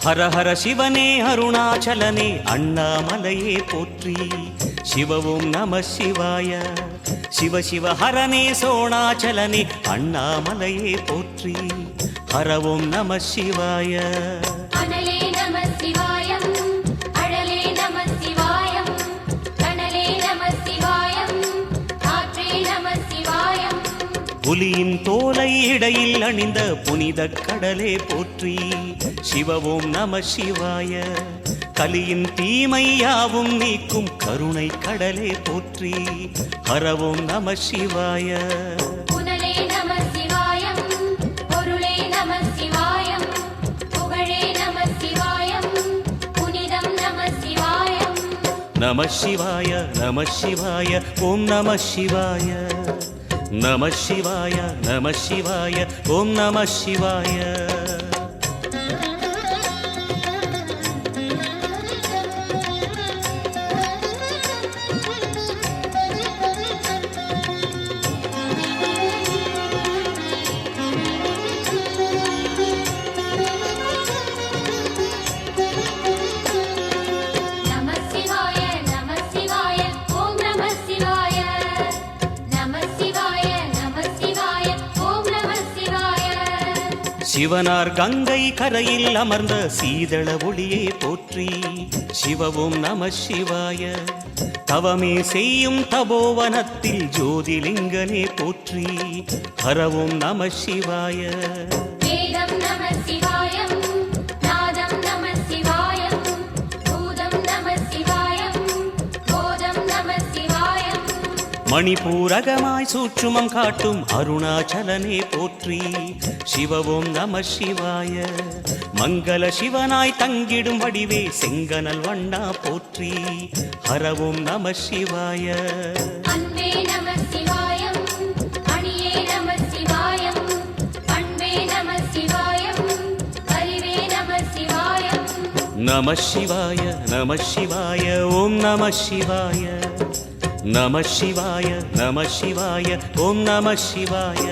ஹர ஹர சிவனே அருணாச்சலனே அண்ணாமலையே போற்றி. சிவவும் நம சிவாய. சிவ சிவ ஹரனே சோணாச்சலனே அண்ணாமலையே போற்றி. ஹரவும் நம சிவாய. அனலே நம சிவாயம், அழலே நம சிவாயம், கனலே நம சிவாயம், காற்றே நம சிவாயம். புலியின் தோலை இடையில் அணிந்த புனித கடலே போற்றி. சிவவும் நம சிவாய. கலியின் தீமையாவும் நீக்கும் கருணை கடலே போற்றி. ஹரவும் நம சிவாய. புனலே நம சிவாயம், பொருளே நம சிவாயம், புகழே நம சிவாயம், புனிதம் நம சிவாயம். நம சிவாய நம சிவாய ஓம் நம சிவாய. நம சிவாய நம சிவாய ஓம் நம சிவாய. சிவனார் கங்கை கரையில் அமர்ந்த சீதள ஒளியே போற்றி. சிவவும் நம சிவாய. தவமே செய்யும் தபோவனத்தில் ஜோதிலிங்கனே போற்றி. ஹரவும் நம சிவாய. வேதம் நம சிவாயம், நாதம் நம சிவாயம், பூதம் நம சிவாயம், போதம் நம சிவாயம். மணிபூரகமாய் சூட்சுமம் காட்டும் அருணாச்சலனே போற்றி. சிவவும் நம சிவாய. மங்கள சிவனாய் தங்கிடும் வடிவே செங்கனல் வண்ணா போற்றி. ஹரவும் நம சிவாய. அன்பே நம சிவாயம், அணியே நம சிவாயம், அன்பே நம சிவாயம், அறிவே நம சிவாயம். நம சிவாய நம சிவாய ஓம் நம சிவாய. நம சிவாய நம சிவாய ஓம் நம சிவாய.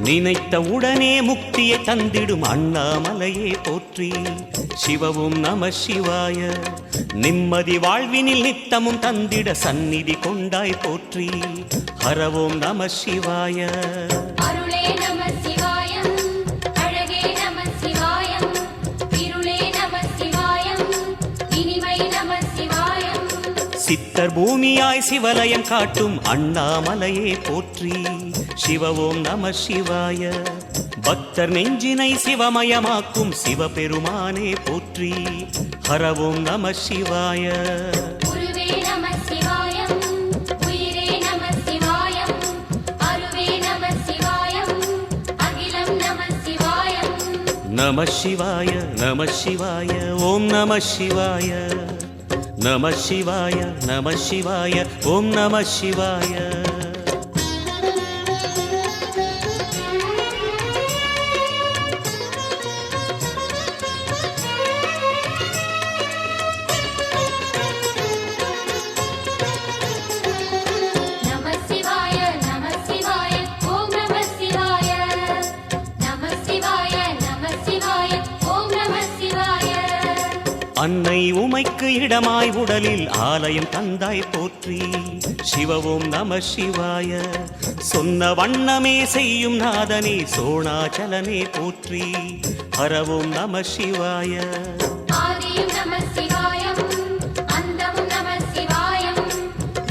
நினைத்த உடனே முக்தியை தந்திடும் அண்ணாமலையே போற்றி. சிவவும் நம சிவாய. நிம்மதி வாழ்வினில் நித்தமும் தந்திட சந்நிதி கொண்டாய் போற்றி. ஹரவும் நம சிவாய. அருளே நம சிவாயம், அழகே நம சிவாயம், இருளே நம சிவாயம், இனிமை நம சிவாயம். சித்தர் பூமியாய் சிவலயம் காட்டும் அண்ணாமலையே போற்றி. சிவவும் நம சிவாய. பக்தர் நெஞ்சினை சிவமயமாக்கும் சிவபெருமானே போற்றி. ஹரவும் நம சிவாய. குருவே நம சிவாயம், உயிரே நம சிவாயம், அருவே நம சிவாயம், அகிலம் நம சிவாயம். நம சிவாய நம சிவாய ஓம் நம சிவாய. நம சிவாய நம சிவாய ஓம் நம சிவாய. அன்னை உமைக்கு இடமாய் உடலில் ஆலயம் தந்தாய் போற்றி. சிவவும் நம சிவாய. சொன்ன வண்ணமே செய்யும் நாதனே சோணாச்சலனே போற்றி. ஹரவும் நம சிவாய. ஆதியும் நம சிவாயம், அந்தமும் நம சிவாயம்,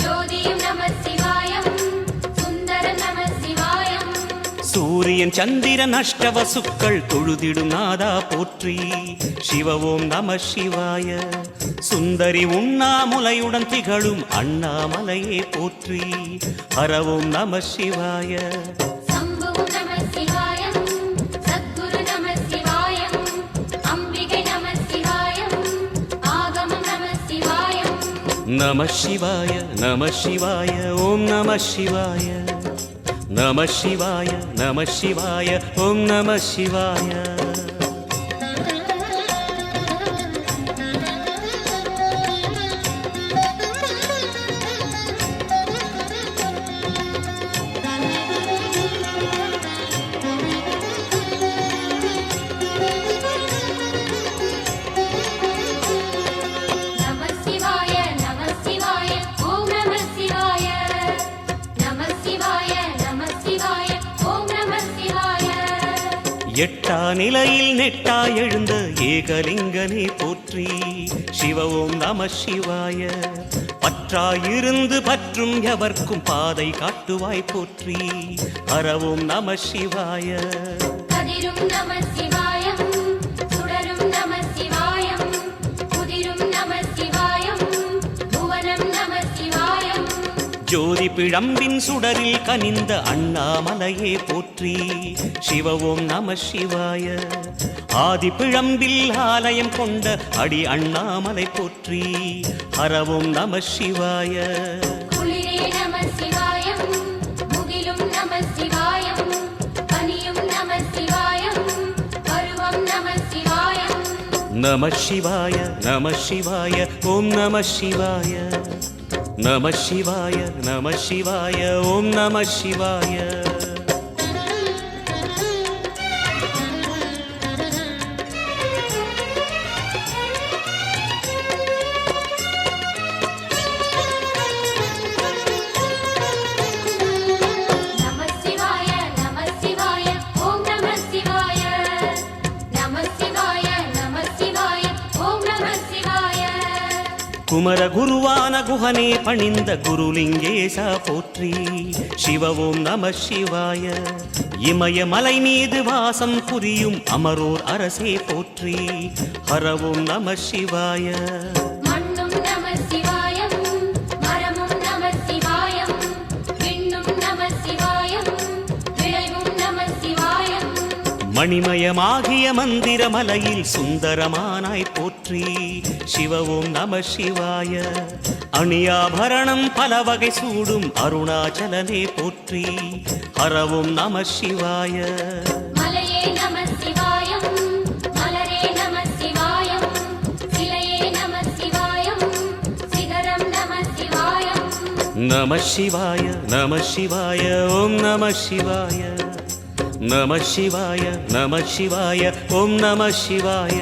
ஜோதியும் நம சிவாயம், சுந்தரம் நம சிவாயம். சூரியன் சந்திரன் அஷ்டவசுக்கள் தொழுதிடும் நாதா போற்றி. சிவவும் நம சிவாய. சுந்தரி உண்ணாமுலையுடன் திகழும் அண்ணாமலையே போற்றி. ஹரவும் நம சிவாய. சம்புவும் நம சிவாயம், சத்குரு நம சிவாயம், அம்பிகை நம சிவாயம், ஆகமம் நம சிவாயம். நம சிவாய நம சிவாய ஓம் நம சிவாய நம சிவாய நம சிவாய ஓம் நம சிவாய நம சிவாய நம சிவாய ஓம் நம சிவாய நம சிவாய நம சிவாய ஓம் நம சிவாய எட்டா நிலையில் நெட்டா எழுந்த ஏகலிங்கனே போற்றி சிவ ஓம் நம சிவாய பற்றாயிருந்து பற்றும் எவர்க்கும் பாதை காட்டுவாய் போற்றி ஹர ஓம் நம சிவாய கதிரும் நம சிவாயம் சுடரும் நம சிவாயம் குதிரும் நம சிவாயம் புவனம் நம சிவாயம் ஜோதி பிழம்பின் சுடரில் கனிந்த அண்ணாமலையே போற்றி சிவ ஓம் நம சிவாய ஆதி பிழம்பில் ஆலயம் கொண்ட அடி அண்ணாமலை போற்றி ஹர ஓம் நம சிவாய குளிரே நம சிவாயம் முகிலும் நம சிவாயம் பனியும் நம சிவாயம் பருவம் நம சிவாயம் நம சிவாய நம சிவாய ஓம் நம சிவாய நம சிவாய நம சிவாய ஓம் நம சிவாய நம சிவாய நம சிவாய ஓம் நம சிவாய நம சிவாய நம சிவாய ஓம் நம சிவாய குமர குருவான குஹனே பணிந்த குருலிங்கேசா போற்றி சிவ ஓம் நம சிவாய இமயமலை மீது வாசம் புரியும் அமரோர் அரசே போற்றி ஹர ஓம் நம சிவாய மண்ணும் நம சிவாயம் மரமும் நம சிவாயம் விண்ணும் நம சிவாயம் விளைவும் நம சிவாயம் மணிமயமாகிய மந்திரமலையில் சுந்தரமானாய் போற்றி சிவ ஓம் நம சிவாய அணியாபரணம் பல வகை சூடும் அருணாச்சலனே போற்றி ஹர ஓம் நம சிவாய மலையே நம சிவாயம் மலரே நம சிவாயம் சிலையே நம சிவாயம் சிகரம் நம சிவாயம் நம சிவாய நம சிவாய ஓம் நம சிவாய நம சிவாய நம சிவாய ஓம் நம சிவாய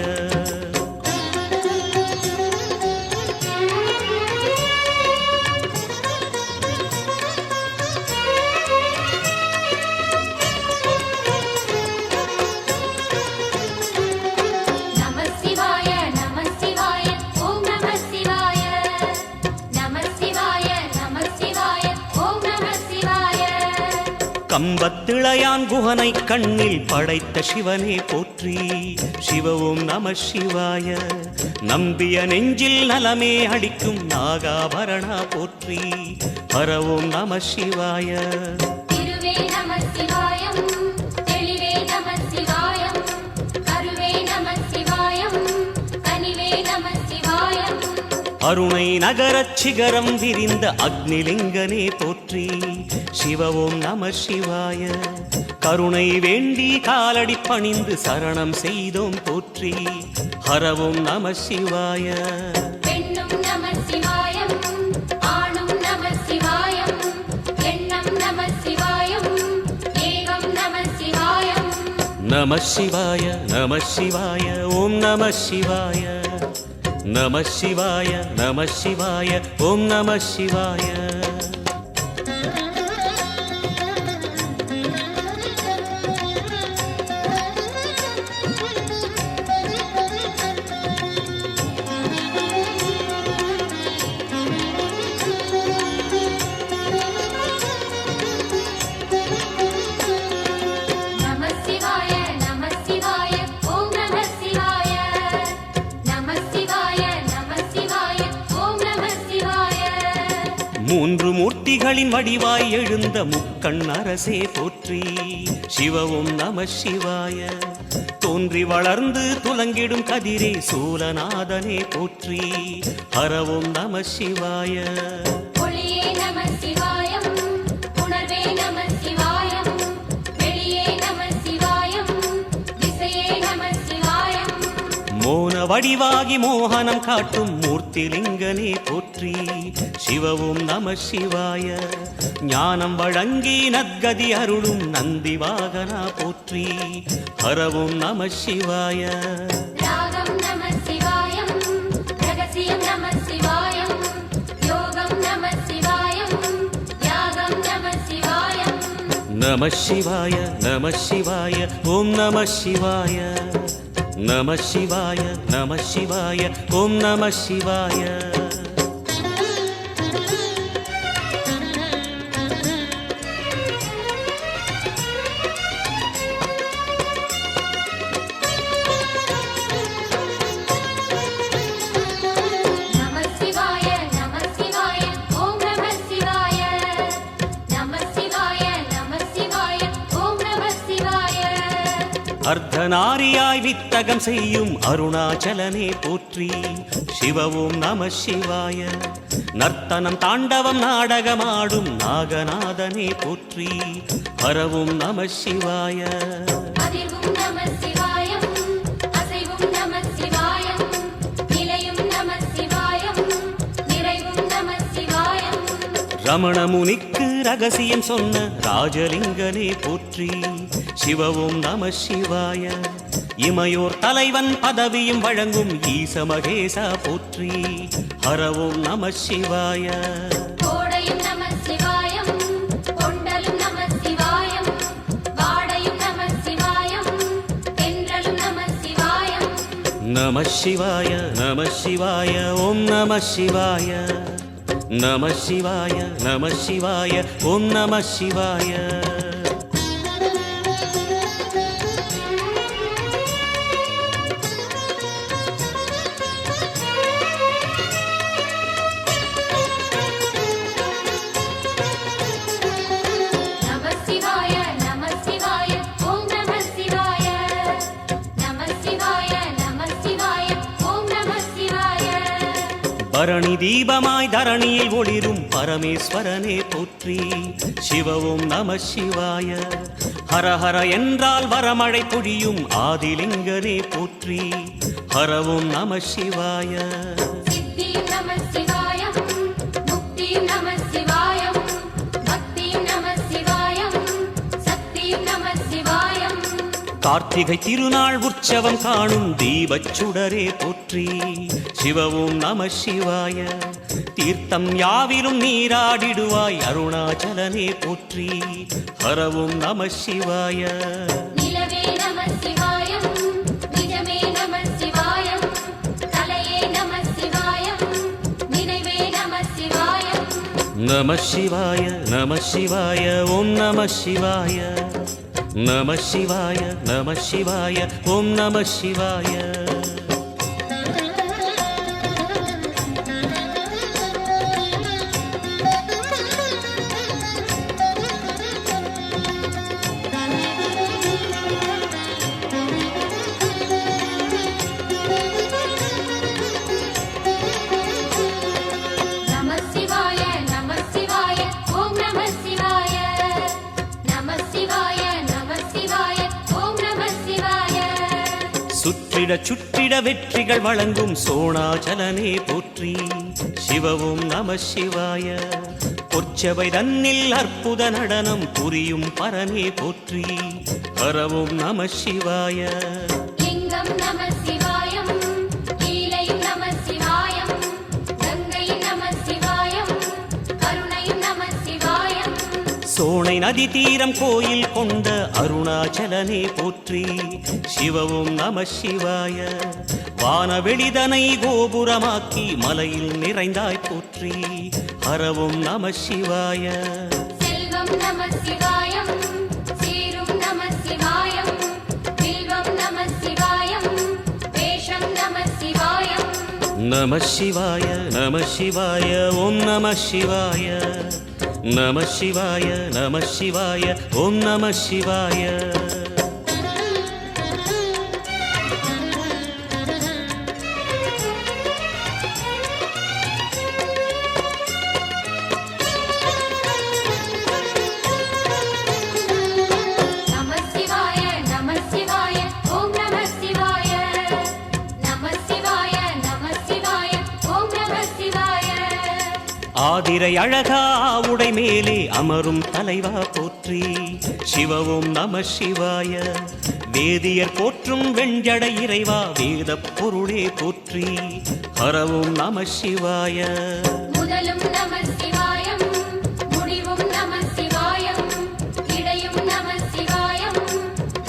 நம சிவாய நம சிவாய ஓம் நம சிவாய நம சிவாய நம சிவாய ஓம் நம சிவாய கம்பத்திளையான் குஹனை கண்ணில் படைத்த சிவனே போற்றி சிவ ஓம் நம சிவாய நம்பிய நெஞ்சில் நலமே அளிக்கும் நாகாபரணா போற்றி ஹர ஓம் நம சிவாய திருவே நம சிவாயம் தெளிவே நம சிவாயம் கருவே நம சிவாயம் கனிவே நம சிவாயம் அருணை நகரச் சிகரம் விரிந்த அக்னிலிங்கனே போற்றி சிவ ஓம் நம சிவாய கருணை வேண்டி காலடி பணிந்து சரணம் செய்தோம் போற்றி ஹர ஓம் நம சிவாய பெண்ணும் நம சிவாயம் ஆணும் நம சிவாயம் எண்ணம் நம சிவாயம் ஏகம் நம சிவாயம் நம சிவாய நம சிவாய ஓம் நம சிவாய நம சிவாய நம சிவாய ஓம் நம சிவாய நம சிவாய நம சிவாய ஓம் நம சிவாய நம சிவாய நம சிவாய ஓம் நம சிவாய முக்திகளின் வடிவாய் எழுந்த முக்கண் அரசே போற்றி சிவவும் நம சிவாய தோன்றி வளர்ந்து துலங்கிடும் கதிரே சூலநாதனே போற்றி ஹரவும் நம சிவாய ஒளியே நம சிவாயம் உணர்வே நம சிவாயம் வெளியே நம சிவாயம் திசையே நம சிவாயம் மோன வடிவாகி மோகனம் காட்டும் மூர்த்திலிங்கனே போற்றி சிவவும் நம சிவாய ஞானம் வழங்கி நற்கதி அருளும் நந்தி வாகனா போற்றி ஹரவும் நம சிவாய ராகம் நம சிவாயம் ரகசியம் நம சிவாயம் யோகம் நம சிவாயம் யாகம் நம சிவாயம் நம சிவாய நம சிவாய ஓம் நம சிவாய நம சிவாய நம சிவாய ஓம் நம சிவாய நம சிவாய நம சிவாய ஓம் நம சிவாய நம சிவாய நம சிவாய ஓம் நம சிவாய அர்த்தநாரியாய் வித்தகம் செய்யும் அருணாச்சலனே போற்றி சிவவும் நம சிவாய நர்த்தனம் தாண்டவம் நாடகமாடும் நாகநாதனே போற்றி ஹரவும் நம சிவாய அதிர்வும் நம சிவாயம் அசைவும் நம சிவாயம் நிலையும் நம சிவாயம் நிறைவும் நம சிவாயம் ரமண முனிக்கு ரகசியம் சொன்ன ராஜலிங்கனே போற்றி சிவவும் நம சிவாய இமையோர் தலைவன் பதவியும் வழங்கும் ஈச மகேசா போற்றி ஹரவும் நம சிவாய கோடையும் நம சிவாயம் கொண்டலும் நம சிவாயம் வாடையும் நம சிவாயம் தென்றலும் நம சிவாயம் நம சிவாய நம சிவாய ஓம் நம சிவாய நம சிவாய நம சிவாய ஓம் நம சிவாய நம சிவாய நம சிவாய ஓம் நம சிவாய நம சிவாய நம சிவாய ஓம் நம சிவாய பரணி தீபமாய் தரணியில் ஒளிரும் பரமேஸ்வரனே போற்றி சிவவும் நம சிவாய ஹர ஹர என்றால் வரமழை பொழியும் ஆதிலிங்கனே போற்றி ஹரவும் நம சிவாய சித்தியும் நம சிவாயம் முக்தியும் நம சிவாயம் பக்தியும் நம சிவாயம் சக்தியும் நம சிவாயம் கார்த்திகை திருநாள் உற்சவம் காணும் தீபச் சுடரே போற்றி சிவவும் நம சிவாய தீர்த்தம் யாவிலும் நீராடிடுவாய் அருணாச்சலனே போற்றி ஹரவும் நம சிவாய நிலவே நம சிவாயம் நிஜமே நம சிவாயம் கலையே நம சிவாயம் நினைவே நம சிவாயம் நம சிவாய நம சிவாய ஓம் நம சிவாய நம சிவாய நம சிவாய ஓம் நம சிவாய நம சிவாய நம சிவாய ஓம் நம சிவாய நம சிவாய நம சிவாய ஓம் நம சிவாய சுற்றிட சுற்றிட வெற்றிகள் வழங்கும் சோணாச்சலனே போற்றி சிவவும் நம சிவாய பொற்சபை தன்னில் அற்புத நடனம் புரியும் பரனே போற்றி ஹரவும் நம சிவாய லிங்கம் நம சிவாயம் லீலையும் நம சிவாயம் கங்கையும் நம சிவாயம் கருணையும் நம சிவாயம் சோனை நதி தீரம் கோயில் கொண்ட அருணாச்சலனே போற்றி சிவவும் நம சிவாய வானவெளிதனை கோபுரமாக்கி மலையில் நிறைந்தாய் போற்றி ஹரவும் நம சிவாய செல்வம் நம சிவாயம் சீரும் நம சிவாயம் வில்வம் நம சிவாயம் வேஷம் நம சிவாயம் நம சிவாய நம சிவாய ஓம் நம சிவாய நம சிவாய நம சிவாய ஓம் நம சிவாய. நம சிவாய நம சிவாய ஓம் நம சிவாய. நம சிவாய நம சிவாய ஓம் நம சிவாய. ஆதிரை அழகா உடை மேலே அமரும் தலைவா போற்றி சிவவும் நம சிவாய. வேதியர் போற்றும் வெண்ஜடை இறைவா வேதப் பொருளே போற்றி ஹரவும் நம சிவாய. முதலும் நம சிவாயம் முடிவும் நம சிவாயம் இடையும் நம சிவாயம்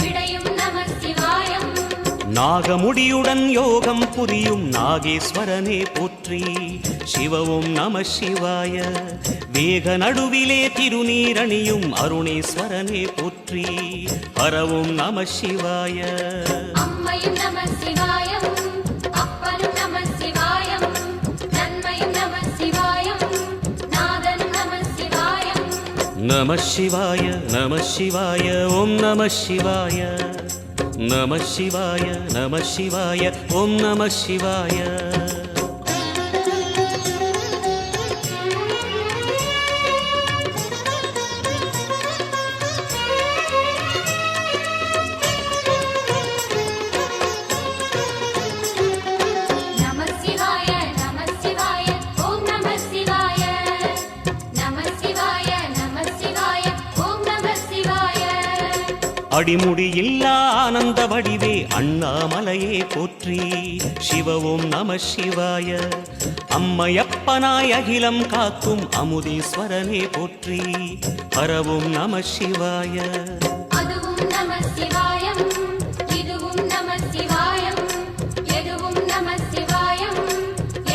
விடையும் நம சிவாயம். நாகமுடியுடன் யோகம் புரியும் நாகேஸ்வரனே போற்றி சிவவும் நம சிவாய. வேக நடுவிலே திருநீரணியும் அருணேஸ்வரனே போற்றி ஹரவும் நம சிவாய. அம்மையும் நம சிவாயம் அப்பனும் நம சிவாயம் நன்மையும் நம சிவாயம் நாதனும் நம சிவாயம். நம சிவாய நம சிவாய ஓம் நம சிவாய. நம சிவாய நம சிவாய ஓம் நம சிவாய. நம சிவாய நம சிவாய ஓம் நம சிவாய. நம சிவாய நம சிவாய ஓம் நம சிவாய. அடிமுடியில்லா ஆனந்த வடிவே அண்ணாமலையே போற்றி சிவவும் நம சிவாய. அம்மையப்பனாய் அகிலம் காக்கும் அமுதீஸ்வரனே போற்றி ஹரவும் நம சிவாய. அதுவும் நம சிவாயம் இதுவும் நம சிவாயம் எதுவும் நம சிவாயம்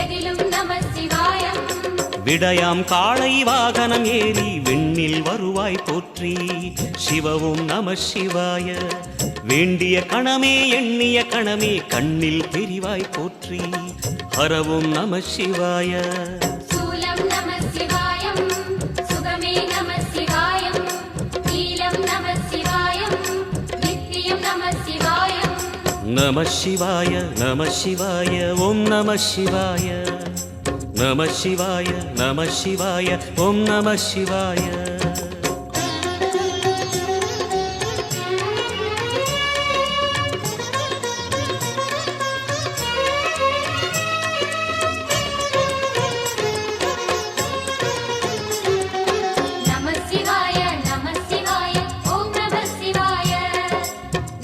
எதிலும் நம சிவாயம். விடயாம் காளை வாகனம் ஏறி விண்ணில் வருவாய் போற்றி சிவவும் நம சிவாய. வேண்டிய கணமே எண்ணிய கணமே கண்ணில் தெரிவாய் போற்றி ஹரவும் நம சிவாய. சூலம் நம சிவாயம் சுகமே நம சிவாயம் நீலம் நம சிவாயம் நித்தியம் நம சிவாயம். நம சிவாய நம சிவாய ஓம் நம சிவாய. நம சிவாய நம சிவாய ஓம் நம சிவாய. நம சிவாய நம சிவாய ஓம் நம சிவாய.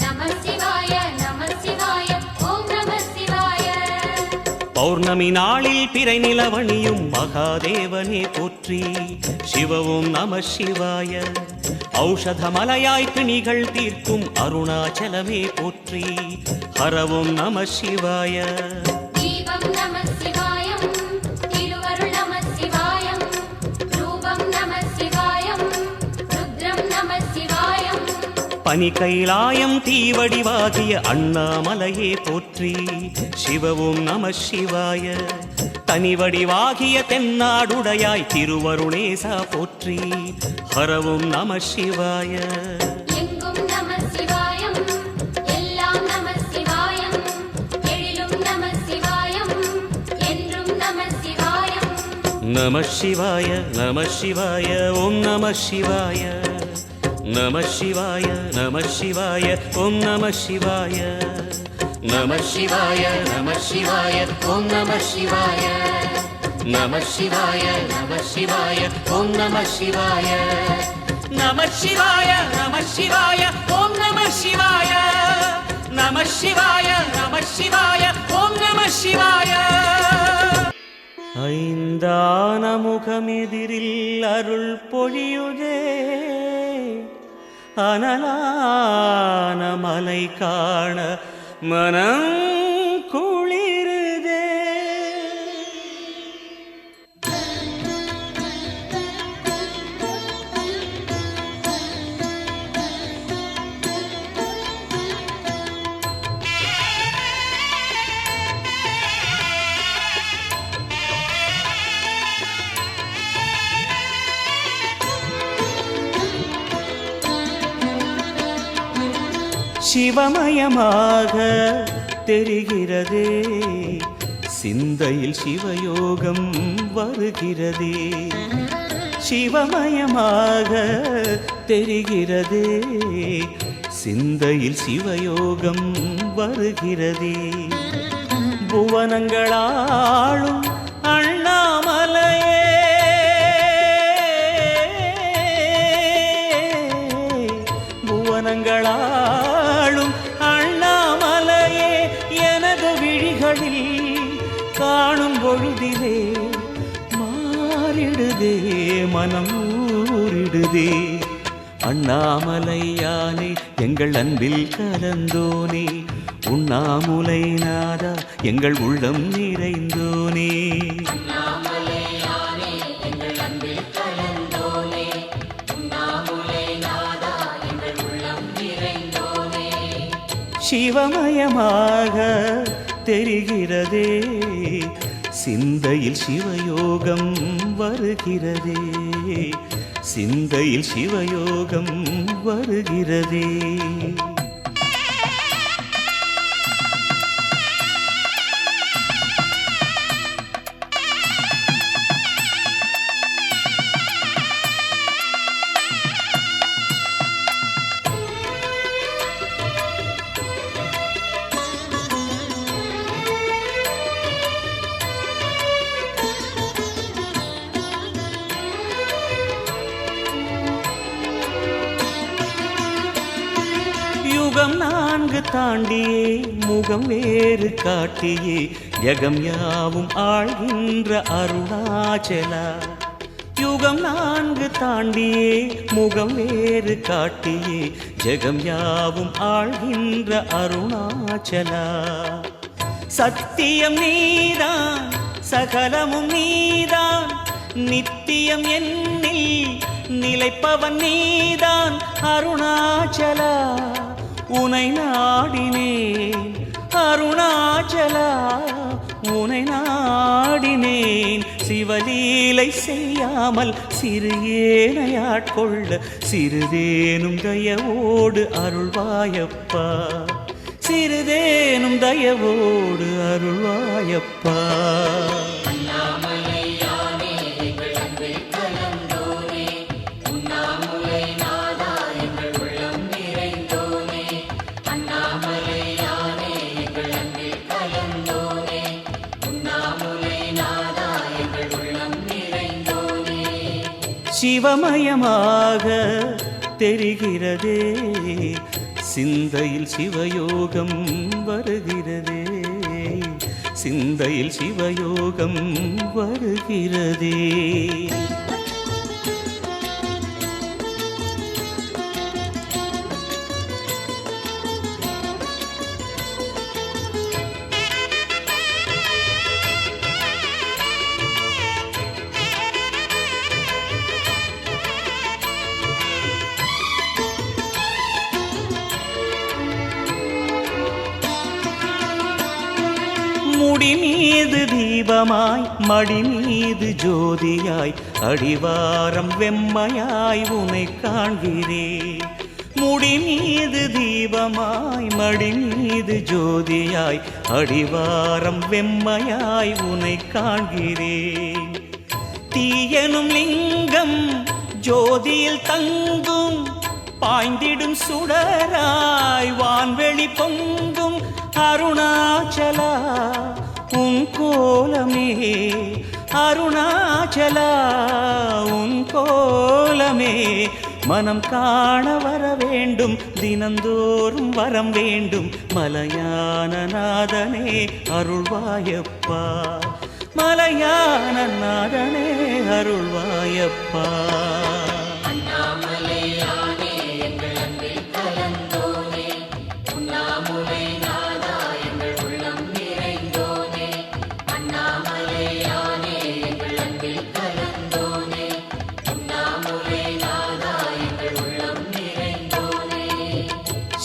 நம சிவாய நம சிவாய ஓம் நம சிவாய. பௌர்ணமி நாளில் பிறை நிலவணியும் மகாதேவனே போற்றி சிவவும் நம சிவாய. ஔஷதமலையாய் பிணிகள் தீர்க்கும் அருணாச்சலமே போற்றி ஹரவும் நம சிவாய. தீபம் நம சிவாயம் திருவருள் நம சிவாயம் ரூபம் நம சிவாயம் ருத்ரம் நம சிவாயம். பனி கைலாயம் தீவடிவாகிய அண்ணாமலையே போற்றி சிவவும் நம சிவாய. தனிவடிவாகிய தென்னாடுடையாய் திருவருணேசா போற்றி ஹரவும் நம சிவாய. எங்கும் நம சிவாயம் எல்லாம் நம சிவாயம் எழிலும் நம சிவாயம் என்றும் நம சிவாயம். நம சிவாய நம சிவாய ஓம் நம சிவாய. நம சிவாய நம சிவாய ஓம் நம சிவாய. நம சிவாய நம சிவாய ஓம் நம சிவாய. நம சிவாய நம சிவாய ஓம் நம சிவாய. நம சிவாய நம சிவாய ஓம் நம சிவாய. நம சிவாய நம சிவாய ஓம் நம சிவாய. ஐந்தான முகமெதிரில் அருள் பொழியுதே அனலான மலை காண மனம் குளிருதே. சிவமயமாக தெரிகிறதே சிந்தையில் சிவயோகம் வருகிறதே சிவமயமாக தெரிகிறதே சிந்தையில் சிவயோகம் வருகிறதே புவனங்களாளும் அண்ணாமலையே புவனங்களாளும் அண்ணாமலையே எனது விழிகளில் காணும் பொழுதிலே மாறிடுதே மனம் ஊறிடுதே அண்ணாமலையானே எங்கள் அன்பில் கலந்தோனே உண்ணாமுலை நாதா எங்கள் உள்ளம் நிறைந்தோனே சிவமயமாக தெரிகிறதே சிந்தையில் சிவயோகம் வருகிறதே சிந்தையில் சிவயோகம் வருகிறதே யுகம் நான்கு தாண்டியே முகம் வேறு காட்டியே ஜகம் யாவும் ஆழ்கின்ற அருணாச்சலா யுகம் நான்கு தாண்டியே முகம் வேறு காட்டியே ஜகம் யாவும் ஆழ்கின்ற அருணாச்சலா சத்தியம் நீதான் சகலமும் நீதான் நித்தியம் என்னில் நிலைப்பவன் நீதான் அருணாச்சலா உனை நாடினேன் அருணாச்சலா உனை நாடினேன் சிவலீலை செய்யாமல் சிறு ஏனையாட்கொள்ள சிறிதேனும் தயவோடு அருள்வாயப்பா சிறிதேனும் தயவோடு அருள்வாயப்பா சிவமயமாக தெரிகிறதே சிந்தையில் சிவயோகம் வருகிறதே சிந்தையில் சிவயோகம் வருகிறதே முடி மீது தீபமாய் மடி மீது ஜோதியாய் அடிவாரம் வெம்மையாய் உனை காண்கிறேன் முடி மீது தீபமாய் மடி மீது ஜோதியாய் அடிவாரம் வெம்மையாய் உனை காண்கிறேன் தீயனும் லிங்கம் ஜோதியில் தங்கும் பாய்ந்திடும் சுடராய் வான்வெளி பொங்கும் அருணாச்சலா உன் கோலமே அருணாச்சலா உன் கோலமே மனம் காண வர வேண்டும் தினந்தோறும் வரம் வேண்டும் மலையான நாதனே அருள்வாயப்பா மலையான நாதனே அருள்வாயப்பா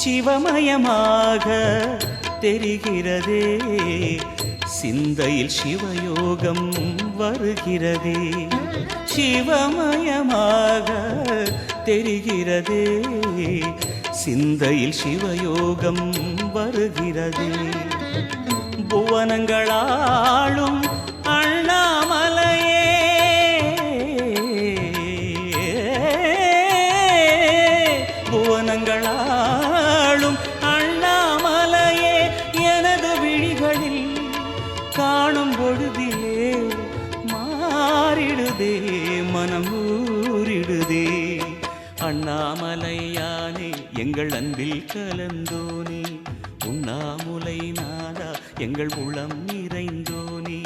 சிவமயமாக தெரிகிறதே சிந்தையில் சிவயோகம் வருகிறதே சிவமயமாக தெரிகிறதே சிந்தையில் சிவயோகம் வருகிறதே புவனங்களாளும் அண்ணாமலையே புவனங்களாளும் அண்ணாமலையே எனது விழிகளில் காணும் பொழுதிலே மாறிடுதே மனம் ஊறிடுதே அண்ணாமலையானே எங்கள் அன்பில் கலந்தோனே உண்ணாமுலை நாதா எங்கள் உளம் நிறைந்தோனே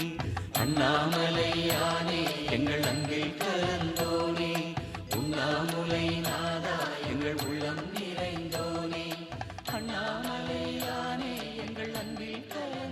அண்ணாமலையானே எங்கள் அன்பில் கலந்தோனே உண்ணாமுலை நாதா எங்கள் உள்ளம் நிறைந்தோனே அண்ணாமலையானே எங்கள் அன்பில் கலந்தோனே